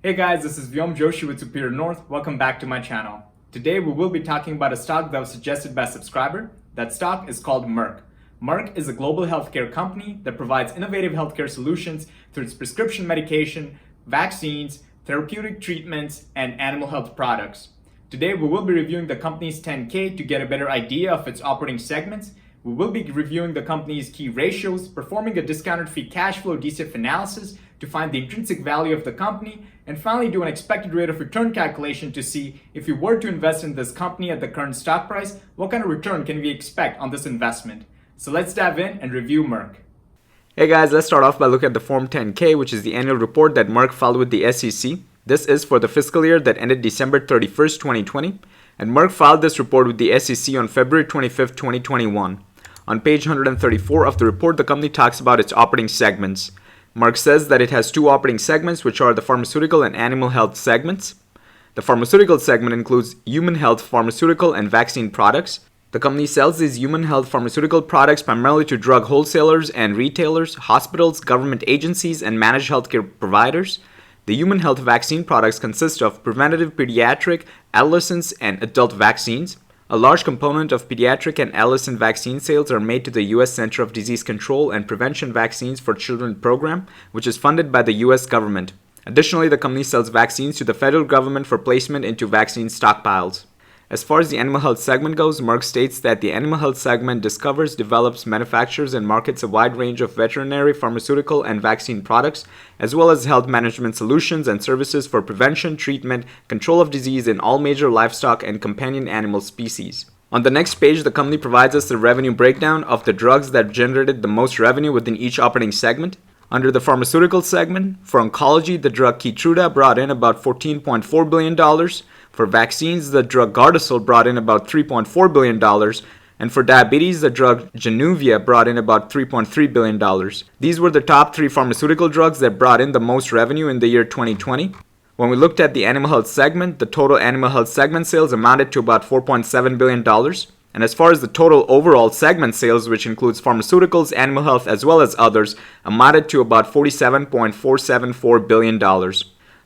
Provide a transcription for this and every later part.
Hey guys, this is Vyom Joshi with Superior North. Welcome back to my channel. Today we will be talking about a stock that was suggested by a subscriber. That stock is called Merck. Merck is a global healthcare company that provides innovative healthcare solutions through its prescription medication, vaccines, therapeutic treatments, and animal health products. Today we will be reviewing the company's 10K to get a better idea of its operating segments. We will be reviewing the company's key ratios, performing a discounted free cash flow DCF analysis to find the intrinsic value of the company, and finally do an expected rate of return calculation to see if you were to invest in this company at the current stock price, what kind of return can we expect on this investment? So let's dive in and review Merck. Hey guys, let's start off by looking at the Form 10K, which is the annual report that Merck filed with the SEC. This is for the fiscal year that ended December 31st, 2020, and Merck filed this report with the SEC on February 25th, 2021. On page 134 of the report, the company talks about its operating segments. Merck says that it has two operating segments, which are the pharmaceutical and animal health segments. The pharmaceutical segment includes human health, pharmaceutical, and vaccine products. The company sells these human health pharmaceutical products primarily to drug wholesalers and retailers, hospitals, government agencies, and managed healthcare providers. The human health vaccine products consist of preventative pediatric, adolescents, and adult vaccines. A large component of pediatric and adolescent vaccine sales are made to the U.S. Center of Disease Control and Prevention Vaccines for Children program, which is funded by the U.S. government. Additionally, the company sells vaccines to the federal government for placement into vaccine stockpiles. As far as the animal health segment goes, Merck states that the animal health segment discovers, develops, manufactures, and markets a wide range of veterinary, pharmaceutical, and vaccine products, as well as health management solutions and services for prevention, treatment, control of disease in all major livestock and companion animal species. On the next page, the company provides us the revenue breakdown of the drugs that generated the most revenue within each operating segment. Under the pharmaceutical segment, for oncology, the drug Keytruda brought in about $14.4 billion. For vaccines, the drug Gardasil brought in about $3.4 billion. And for diabetes, the drug Januvia brought in about $3.3 billion. These were the top three pharmaceutical drugs that brought in the most revenue in the year 2020. When we looked at the animal health segment, the total animal health segment sales amounted to about $4.7 billion. And as far as the total overall segment sales, which includes pharmaceuticals, animal health, as well as others, amounted to about $47.474 billion.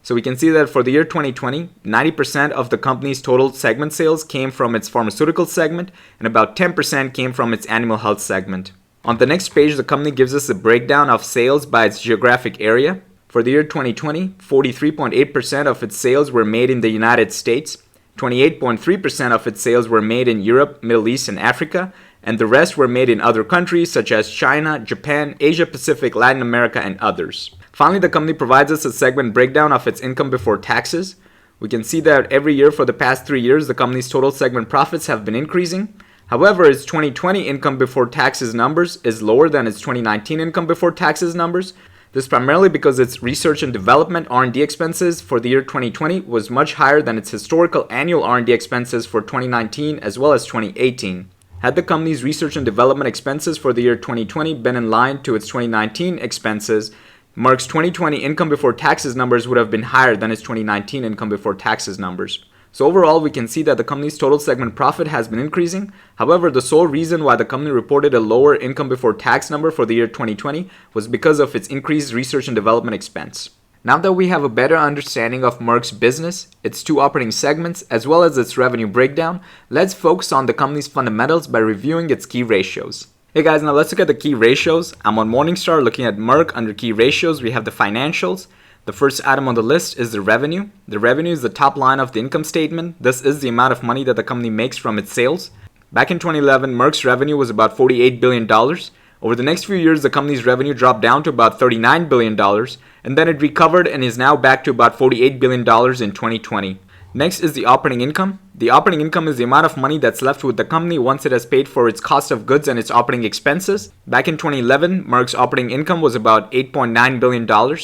So we can see that for the year 2020, 90% of the company's total segment sales came from its pharmaceutical segment, and about 10% came from its animal health segment. On the next page, the company gives us a breakdown of sales by its geographic area. For the year 2020, 43.8% of its sales were made in the United States, 28.3% of its sales were made in Europe, Middle East, and Africa, and the rest were made in other countries such as China, Japan, Asia Pacific, Latin America, and others. Finally, the company provides us a segment breakdown of its income before taxes. We can see that every year for the past 3 years, the company's total segment profits have been increasing. However, its 2020 income before taxes numbers is lower than its 2019 income before taxes numbers. This primarily because its research and development R&D expenses for the year 2020 was much higher than its historical annual R&D expenses for 2019 as well as 2018. Had the company's research and development expenses for the year 2020 been in line to its 2019 expenses, Merck's 2020 income before taxes numbers would have been higher than its 2019 income before taxes numbers. So overall, we can see that the company's total segment profit has been increasing. However, the sole reason why the company reported a lower income before tax number for the year 2020 was because of its increased research and development expense. Now that we have a better understanding of Merck's business, its two operating segments, as well as its revenue breakdown, let's focus on the company's fundamentals by reviewing its key ratios. Hey guys, now let's look at the key ratios. I'm on Morningstar looking at Merck. Under key ratios, we have the financials. The first item on the list is the revenue. The revenue is the top line of the income statement. This is the amount of money that the company makes from its sales. Back in 2011, Merck's revenue was about $48 billion. Over the next few years, the company's revenue dropped down to about $39 billion, and then it recovered and is now back to about $48 billion in 2020. Next is the operating income. The operating income is the amount of money that's left with the company once it has paid for its cost of goods and its operating expenses. Back in 2011, Merck's operating income was about $8.9 billion.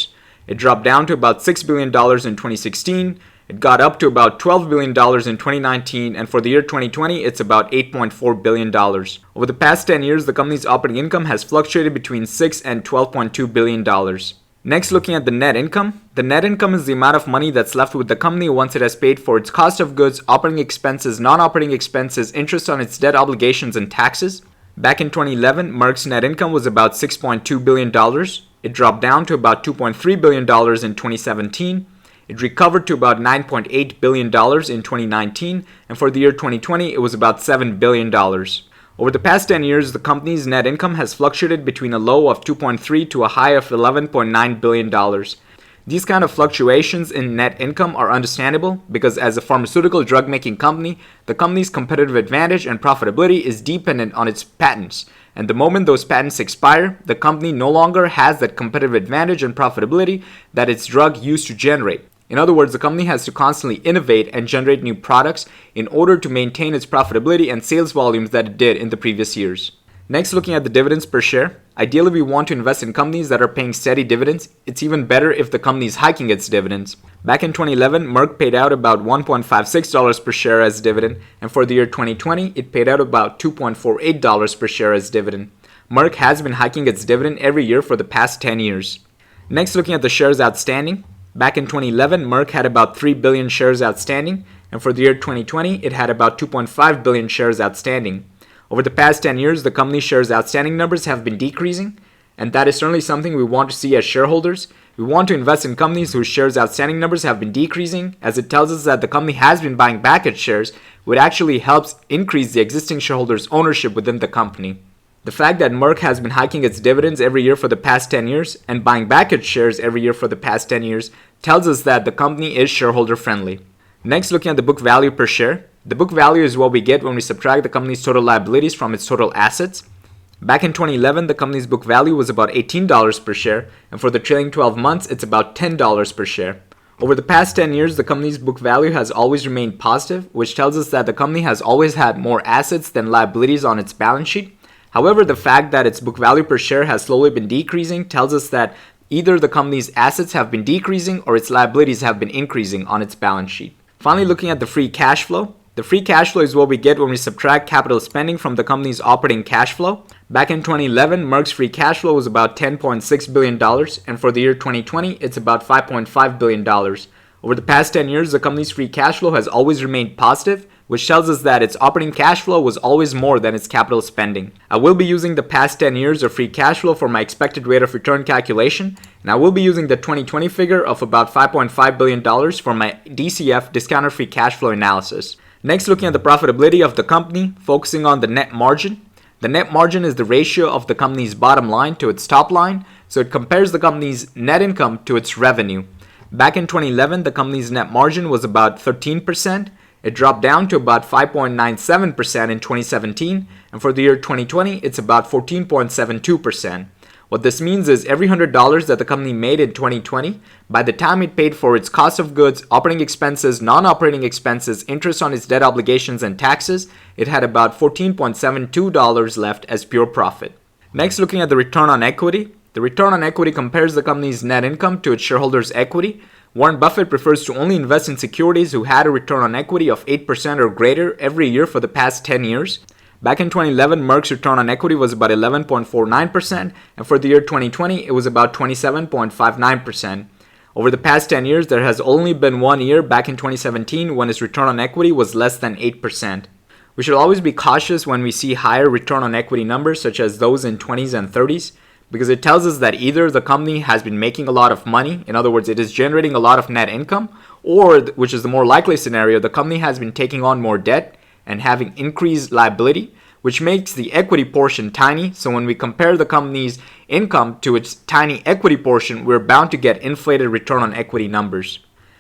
It dropped down to about $6 billion in 2016. It got up to about $12 billion in 2019, and for the year 2020, it's about $8.4 billion. Over the past 10 years, the company's operating income has fluctuated between $6 and $12.2 billion. Next, looking at the net income. The net income is the amount of money that's left with the company once it has paid for its cost of goods, operating expenses, non-operating expenses, interest on its debt obligations, and taxes. Back in 2011, Merck's net income was about $6.2 billion. It dropped down to about $2.3 billion in 2017. It recovered to about $9.8 billion in 2019, and for the year 2020, it was about $7 billion. Over the past 10 years, the company's net income has fluctuated between a low of $2.3 to a high of $11.9 billion. These kind of fluctuations in net income are understandable because as a pharmaceutical drug making company, the company's competitive advantage and profitability is dependent on its patents. And the moment those patents expire, the company no longer has that competitive advantage and profitability that its drug used to generate. In other words, the company has to constantly innovate and generate new products in order to maintain its profitability and sales volumes that it did in the previous years. Next, looking at the dividends per share. Ideally, we want to invest in companies that are paying steady dividends. It's even better if the company is hiking its dividends. Back in 2011, Merck paid out about $1.56 per share as dividend, and for the year 2020, it paid out about $2.48 per share as dividend. Merck has been hiking its dividend every year for the past 10 years. Next, looking at the shares outstanding. Back in 2011, Merck had about 3 billion shares outstanding, and for the year 2020, it had about 2.5 billion shares outstanding. Over the past 10 years, the company's shares outstanding numbers have been decreasing, and that is certainly something we want to see as shareholders. We want to invest in companies whose shares outstanding numbers have been decreasing, as it tells us that the company has been buying back its shares, which actually helps increase the existing shareholders' ownership within the company. The fact that Merck has been hiking its dividends every year for the past 10 years and buying back its shares every year for the past 10 years tells us that the company is shareholder friendly. Next, looking at the book value per share. The book value is what we get when we subtract the company's total liabilities from its total assets. Back in 2011, the company's book value was about $18 per share, and for the trailing 12 months, it's about $10 per share. Over the past 10 years, the company's book value has always remained positive, which tells us that the company has always had more assets than liabilities on its balance sheet. However, the fact that its book value per share has slowly been decreasing tells us that either the company's assets have been decreasing or its liabilities have been increasing on its balance sheet. Finally, looking at the free cash flow. The free cash flow is what we get when we subtract capital spending from the company's operating cash flow. Back in 2011, Merck's free cash flow was about $10.6 billion, and for the year 2020, it's about $5.5 billion. Over the past 10 years, the company's free cash flow has always remained positive, which tells us that its operating cash flow was always more than its capital spending. I will be using the past 10 years of free cash flow for my expected rate of return calculation, and I will be using the 2020 figure of about $5.5 billion for my DCF, discounted free cash flow analysis. Next, looking at the profitability of the company, focusing on the net margin. The net margin is the ratio of the company's bottom line to its top line, so it compares the company's net income to its revenue. Back in 2011, the company's net margin was about 13%. It dropped down to about 5.97% in 2017, and for the year 2020, it's about 14.72%. What this means is every $100 that the company made in 2020, by the time it paid for its cost of goods, operating expenses, non-operating expenses, interest on its debt obligations, and taxes, it had about $14.72 left as pure profit. Next, looking at the return on equity. The return on equity compares the company's net income to its shareholders' equity. Warren Buffett prefers to only invest in securities who had a return on equity of 8% or greater every year for the past 10 years. Back in 2011, Merck's return on equity was about 11.49%, and for the year 2020, it was about 27.59%. Over the past 10 years, there has only been one year, back in 2017, when its return on equity was less than 8%. We should always be cautious when we see higher return on equity numbers, such as those in 20s and 30s, because it tells us that either the company has been making a lot of money, in other words, it is generating a lot of net income, or, which is the more likely scenario, the company has been taking on more debt and having increased liability, which makes the equity portion tiny. So when we compare the company's income to its tiny equity portion, we're bound to get inflated return on equity numbers.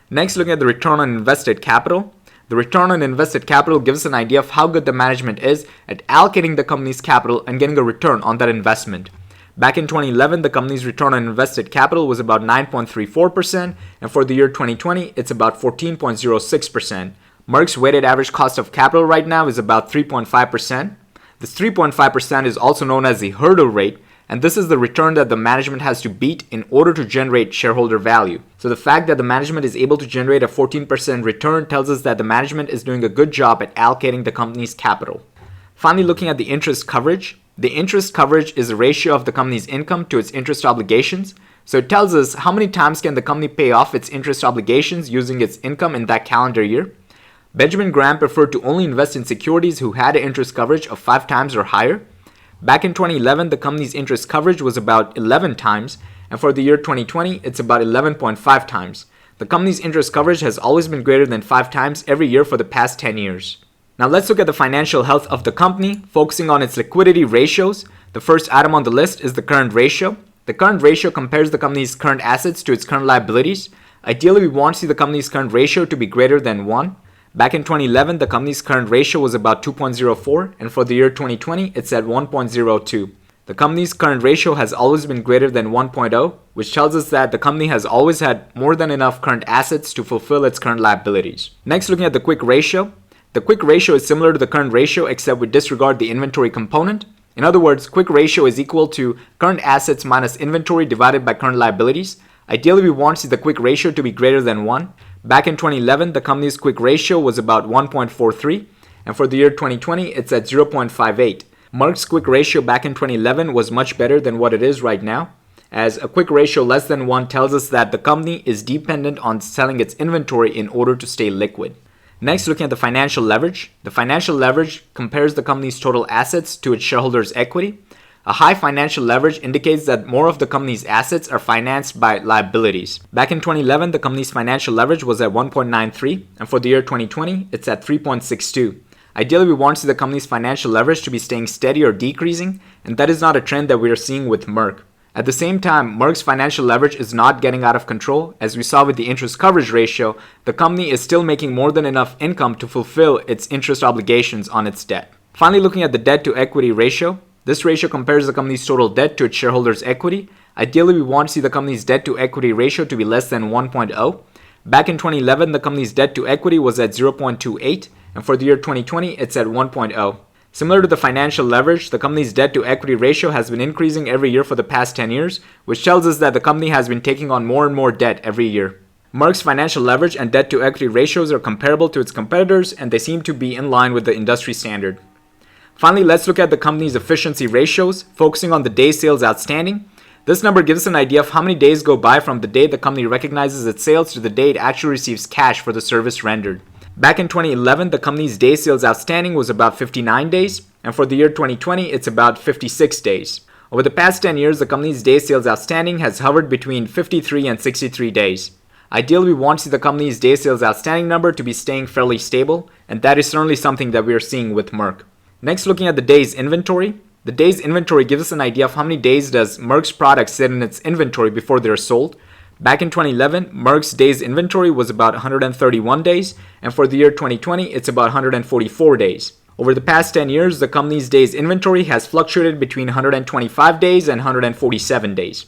Next, looking at the return on invested capital. The return on invested capital gives us an idea of how good the management is at allocating the company's capital and getting a return on that investment. Back in 2011, the company's return on invested capital was about 9.34%, and for the year 2020, it's about 14.06%. Merck's weighted average cost of capital right now is about 3.5%. This 3.5% is also known as the hurdle rate, and this is the return that the management has to beat in order to generate shareholder value. So the fact that the management is able to generate a 14% return tells us that the management is doing a good job at allocating the company's capital. Finally, looking at the interest coverage. The interest coverage is the ratio of the company's income to its interest obligations. So it tells us how many times can the company pay off its interest obligations using its income in that calendar year. Benjamin Graham preferred to only invest in securities who had an interest coverage of 5 times or higher. Back in 2011, the company's interest coverage was about 11 times, and for the year 2020, it's about 11.5 times. The company's interest coverage has always been greater than 5 times every year for the past 10 years. Now let's look at the financial health of the company, focusing on its liquidity ratios. The first item on the list is the current ratio. The current ratio compares the company's current assets to its current liabilities. Ideally, we want to see the company's current ratio to be greater than 1. Back in 2011, the company's current ratio was about 2.04, and for the year 2020, it's at 1.02. The company's current ratio has always been greater than 1.0, which tells us that the company has always had more than enough current assets to fulfill its current liabilities. Next, looking at the quick ratio. The quick ratio is similar to the current ratio, except we disregard the inventory component. In other words, quick ratio is equal to current assets minus inventory divided by current liabilities. Ideally, we want to see the quick ratio to be greater than 1. Back in 2011, the company's quick ratio was about 1.43, and for the year 2020, it's at 0.58. Merck's quick ratio back in 2011 was much better than what it is right now, as a quick ratio less than 1 tells us that the company is dependent on selling its inventory in order to stay liquid. Next, looking at the financial leverage. The financial leverage compares the company's total assets to its shareholders' equity. A high financial leverage indicates that more of the company's assets are financed by liabilities. Back in 2011, the company's financial leverage was at 1.93, and for the year 2020, it's at 3.62. Ideally, we want to see the company's financial leverage to be staying steady or decreasing, and that is not a trend that we are seeing with Merck. At the same time, Merck's financial leverage is not getting out of control. As we saw with the interest coverage ratio, the company is still making more than enough income to fulfill its interest obligations on its debt. Finally, looking at the debt to equity ratio. This ratio compares the company's total debt to its shareholders' equity. Ideally, we want to see the company's debt to equity ratio to be less than 1.0. Back in 2011, the company's debt to equity was at 0.28, and for the year 2020, it's at 1.0. Similar to the financial leverage, the company's debt to equity ratio has been increasing every year for the past 10 years, which tells us that the company has been taking on more and more debt every year. Merck's financial leverage and debt to equity ratios are comparable to its competitors, and they seem to be in line with the industry standard. Finally, let's look at the company's efficiency ratios, focusing on the days sales outstanding. This number gives us an idea of how many days go by from the day the company recognizes its sales to the day it actually receives cash for the service rendered. Back in 2011, the company's days sales outstanding was about 59 days, and for the year 2020, it's about 56 days. Over the past 10 years, the company's days sales outstanding has hovered between 53 and 63 days. Ideally, we want to see the company's days sales outstanding number to be staying fairly stable, and that is certainly something that we are seeing with Merck. Next, looking at the days inventory. The days inventory gives us an idea of how many days does Merck's products sit in its inventory before they're sold. Back in 2011, Merck's days inventory was about 131 days, and for the year 2020, it's about 144 days. Over the past 10 years, the company's days inventory has fluctuated between 125 days and 147 days.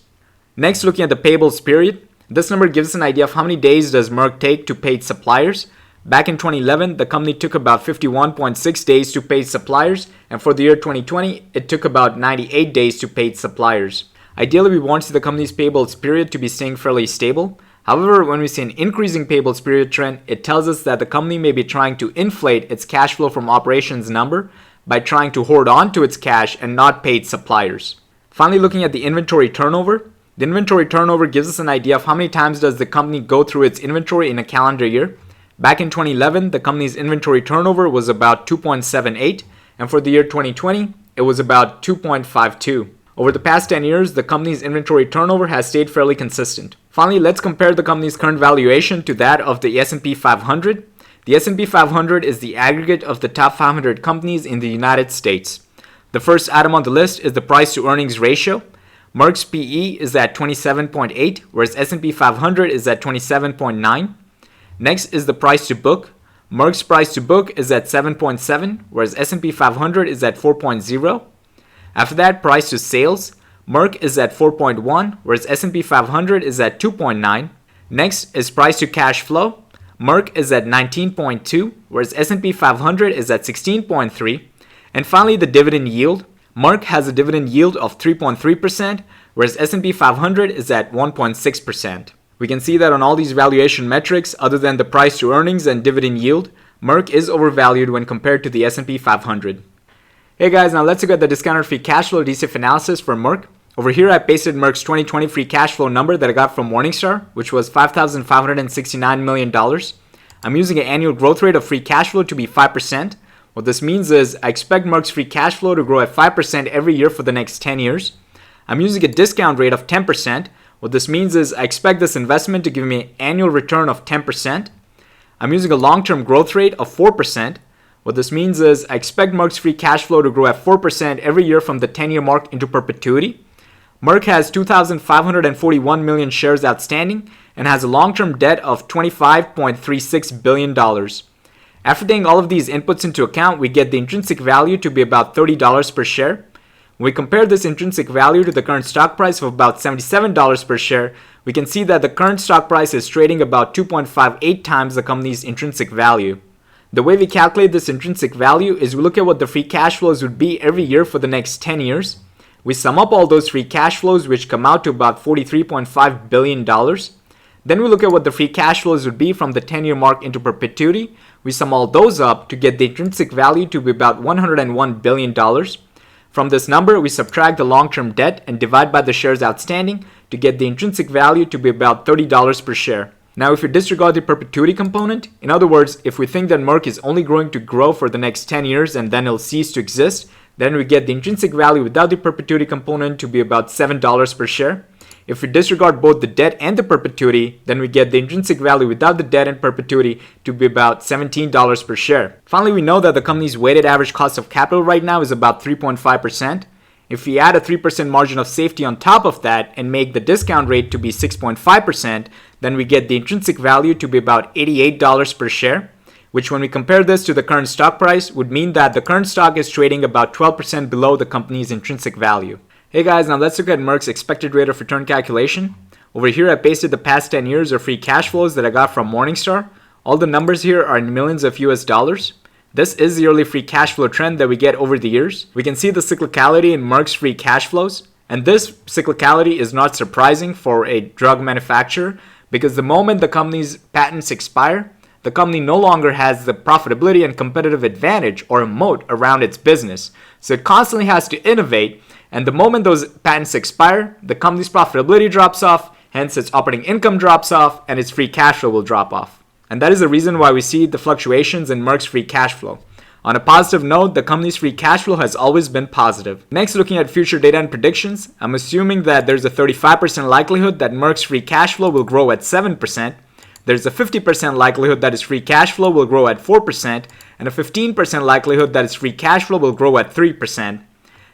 Next, looking at the payables period. This number gives us an idea of how many days does Merck take to pay its suppliers. Back in 2011, the company took about 51.6 days to pay its suppliers, and for the year 2020, it took about 98 days to pay its suppliers. Ideally, we want to see the company's payables period to be staying fairly stable. However, when we see an increasing payables period trend, it tells us that the company may be trying to inflate its cash flow from operations number by trying to hoard on to its cash and not pay its suppliers. Finally, looking at the inventory turnover. The inventory turnover gives us an idea of how many times does the company go through its inventory in a calendar year. Back in 2011, the company's inventory turnover was about 2.78, and for the year 2020, it was about 2.52. Over the past 10 years, the company's inventory turnover has stayed fairly consistent. Finally, let's compare the company's current valuation to that of the S&P 500. The S&P 500 is the aggregate of the top 500 companies in the United States. The first item on the list is the price to earnings ratio. Merck's PE is at 27.8, whereas S&P 500 is at 27.9. Next is the price to book. Merck's price to book is at 7.7, whereas S&P 500 is at 4.0. After that, price to sales. Merck is at 4.1, whereas S&P 500 is at 2.9. Next is price to cash flow. Merck is at 19.2, whereas S&P 500 is at 16.3. And finally, the dividend yield. Merck has a dividend yield of 3.3%, whereas S&P 500 is at 1.6%. We can see that on all these valuation metrics, other than the price to earnings and dividend yield, Merck is overvalued when compared to the S&P 500. Hey guys, now let's look at the discounted free cash flow DCF analysis for Merck. Over here, I pasted Merck's 2020 free cash flow number that I got from Morningstar, which was $5,569 million. I'm using an annual growth rate of free cash flow to be 5%. What this means is I expect Merck's free cash flow to grow at 5% every year for the next 10 years. I'm using a discount rate of 10%. What this means is I expect this investment to give me an annual return of 10%. I'm using a long-term growth rate of 4%. What this means is I expect Merck's free cash flow to grow at 4% every year from the 10-year mark into perpetuity. Merck has 2,541 million shares outstanding and has a long-term debt of $25.36 billion. After taking all of these inputs into account, we get the intrinsic value to be about $30 per share. When we compare this intrinsic value to the current stock price of about $77 per share, we can see that the current stock price is trading about 2.58 times the company's intrinsic value. The way we calculate this intrinsic value is we look at what the free cash flows would be every year for the next 10 years. We sum up all those free cash flows, which come out to about $43.5 billion. Then we look at what the free cash flows would be from the 10-year mark into perpetuity. We sum all those up to get the intrinsic value to be about $101 billion. From this number, we subtract the long-term debt and divide by the shares outstanding to get the intrinsic value to be about $30 per share. Now, if we disregard the perpetuity component, in other words, if we think that Merck is only going to grow for the next 10 years and then it'll cease to exist, then we get the intrinsic value without the perpetuity component to be about $7 per share. If we disregard both the debt and the perpetuity, then we get the intrinsic value without the debt and perpetuity to be about $17 per share. Finally, we know that the company's weighted average cost of capital right now is about 3.5%. If we add a 3% margin of safety on top of that and make the discount rate to be 6.5%, then we get the intrinsic value to be about $88 per share, which when we compare this to the current stock price would mean that the current stock is trading about 12% below the company's intrinsic value. Hey guys, now let's look at Merck's expected rate of return calculation. Over here I pasted the past 10 years of free cash flows that I got from Morningstar. All the numbers here are in millions of US dollars. This is the yearly free cash flow trend that we get over the years. We can see the cyclicality in Merck's free cash flows. And this cyclicality is not surprising for a drug manufacturer because the moment the company's patents expire, the company no longer has the profitability and competitive advantage or a moat around its business. So it constantly has to innovate, and the moment those patents expire, the company's profitability drops off, hence its operating income drops off, and its free cash flow will drop off. And that is the reason why we see the fluctuations in Merck's free cash flow. On a positive note, the company's free cash flow has always been positive. Next, looking at future data and predictions, I'm assuming that there's a 35% likelihood that Merck's free cash flow will grow at 7%. There's a 50% likelihood that its free cash flow will grow at 4%, and a 15% likelihood that its free cash flow will grow at 3%.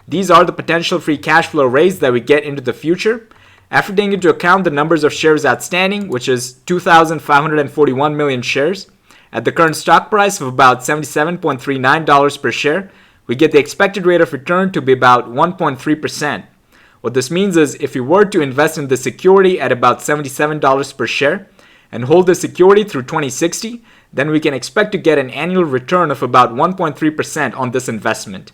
These are the potential free cash flow rates that we get into the future. After taking into account the numbers of shares outstanding, which is 2,541 million shares, at the current stock price of about $77.39 per share, we get the expected rate of return to be about 1.3%. What this means is if we were to invest in the security at about $77 per share and hold the security through 2060, then we can expect to get an annual return of about 1.3% on this investment.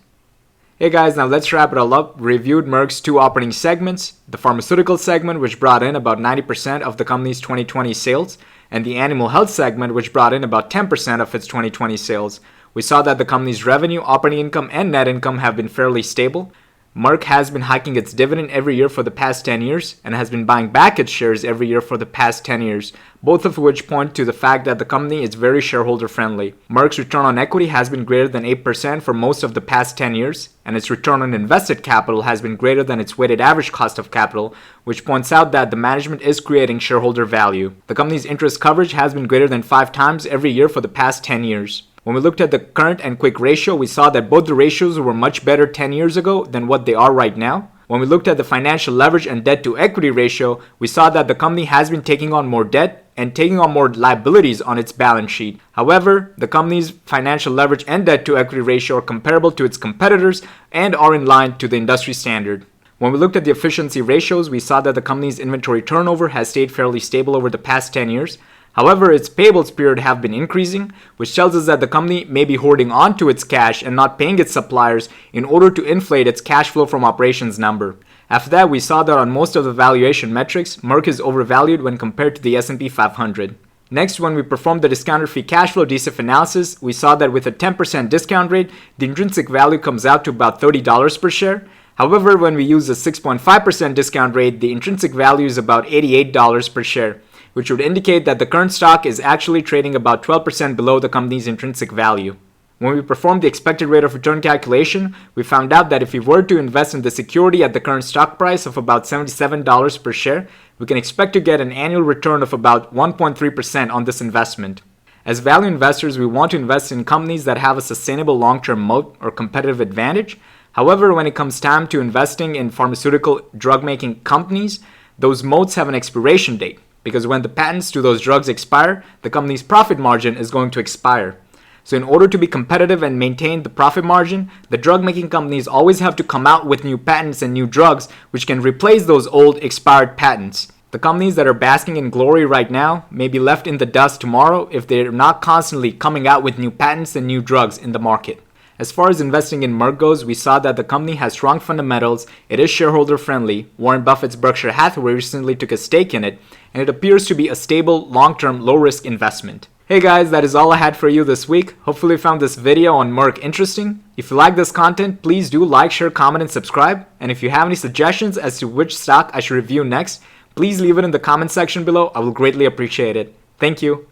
Hey guys, now let's wrap it all up. We reviewed Merck's two operating segments, the pharmaceutical segment, which brought in about 90% of the company's 2020 sales, and the animal health segment, which brought in about 10% of its 2020 sales. We saw that the company's revenue, operating income, and net income have been fairly stable. Merck has been hiking its dividend every year for the past 10 years and has been buying back its shares every year for the past 10 years, both of which point to the fact that the company is very shareholder friendly. Merck's return on equity has been greater than 8% for most of the past 10 years, and its return on invested capital has been greater than its weighted average cost of capital, which points out that the management is creating shareholder value. The company's interest coverage has been greater than 5 times every year for the past 10 years. When we looked at the current and quick ratio, we saw that both the ratios were much better 10 years ago than what they are right now. When we looked at the financial leverage and debt to equity ratio, we saw that the company has been taking on more debt and taking on more liabilities on its balance sheet. However, the company's financial leverage and debt to equity ratio are comparable to its competitors and are in line to the industry standard. When we looked at the efficiency ratios, we saw that the company's inventory turnover has stayed fairly stable over the past 10 years. However, its payables period have been increasing, which tells us that the company may be holding on to its cash and not paying its suppliers in order to inflate its cash flow from operations number. After that, we saw that on most of the valuation metrics, Merck is overvalued when compared to the S&P 500. Next, when we performed the discounted free cash flow DCF analysis, we saw that with a 10% discount rate, the intrinsic value comes out to about $30 per share. However, when we use a 6.5% discount rate, the intrinsic value is about $88 per share, which would indicate that the current stock is actually trading about 12% below the company's intrinsic value. When we performed the expected rate of return calculation, we found out that if we were to invest in the security at the current stock price of about $77 per share, we can expect to get an annual return of about 1.3% on this investment. As value investors, we want to invest in companies that have a sustainable long-term moat or competitive advantage. However, when it comes time to investing in pharmaceutical drug-making companies, those moats have an expiration date, because when the patents to those drugs expire, the company's profit margin is going to expire. So in order to be competitive and maintain the profit margin, the drug-making companies always have to come out with new patents and new drugs which can replace those old expired patents. The companies that are basking in glory right now may be left in the dust tomorrow if they're not constantly coming out with new patents and new drugs in the market. As far as investing in Merck goes, we saw that the company has strong fundamentals, it is shareholder friendly, Warren Buffett's Berkshire Hathaway recently took a stake in it, and it appears to be a stable, long-term, low-risk investment. Hey guys, that is all I had for you this week. Hopefully you found this video on Merck interesting. If you like this content, please do like, share, comment, and subscribe. And if you have any suggestions as to which stock I should review next, please leave it in the comment section below. I will greatly appreciate it. Thank you.